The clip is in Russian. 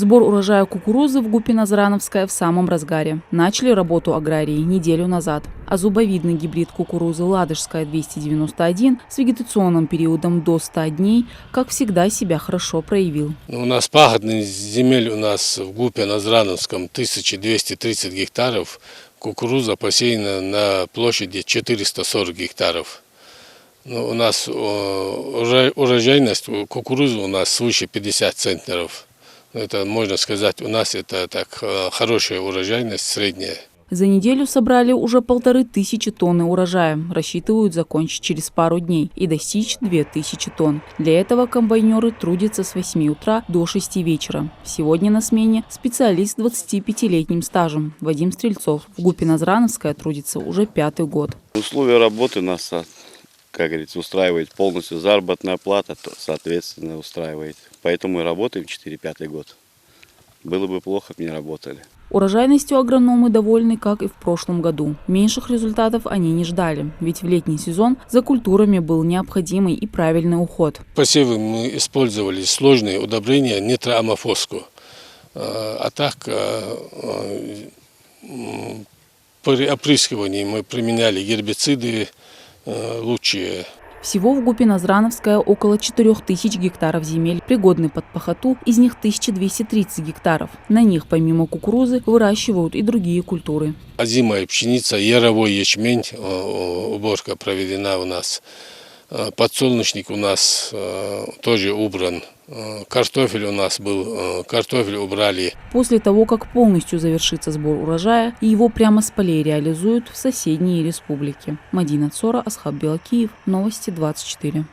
Сбор урожая кукурузы в ГУПе Назрановская в самом разгаре. Начали работу аграрии неделю назад. А зубовидный гибрид кукурузы Ладожская 291 с вегетационным периодом до 100 дней, как всегда, себя хорошо проявил. У нас пахотных земель у нас в ГУПе Назрановском 1230 гектаров. Кукуруза посеяна на площади 440 гектаров. У нас урожайность кукурузы у нас свыше 50 центнеров. Это, можно сказать, у нас это так хорошая урожайность, средняя. За неделю собрали уже 1500 тонн урожая. Рассчитывают закончить через пару дней и достичь 2000 тонн. Для этого комбайнеры трудятся с 8 утра до 6 вечера. Сегодня на смене специалист с 25-летним стажем Вадим Стрельцов. В ГУПе Назрановская трудится уже 5-й год. Условия работы нас, как говорится, устраивает полностью. Заработная плата, соответственно, устраивает. Поэтому и работаем 4-5 год. Было бы плохо, бы не работали. Урожайностью агрономы довольны, как и в прошлом году. Меньших результатов они не ждали, ведь в летний сезон за культурами был необходимый и правильный уход. Посевы мы использовали сложные удобрения нитроамофоску. А так при опрыскивании мы применяли гербициды лучшие. Всего в ГУПе Назрановская около 4000 гектаров земель, пригодны под пахоту, из них 1230 гектаров. На них помимо кукурузы выращивают и другие культуры. Озимая пшеница, яровой ячмень, уборка проведена у нас. Подсолнечник у нас тоже убран. Картофель у нас был, картофель убрали. После того, как полностью завершится сбор урожая, его прямо с полей реализуют в соседние республики. Мадина Цора, Асхаб Белакиев, Новости 24.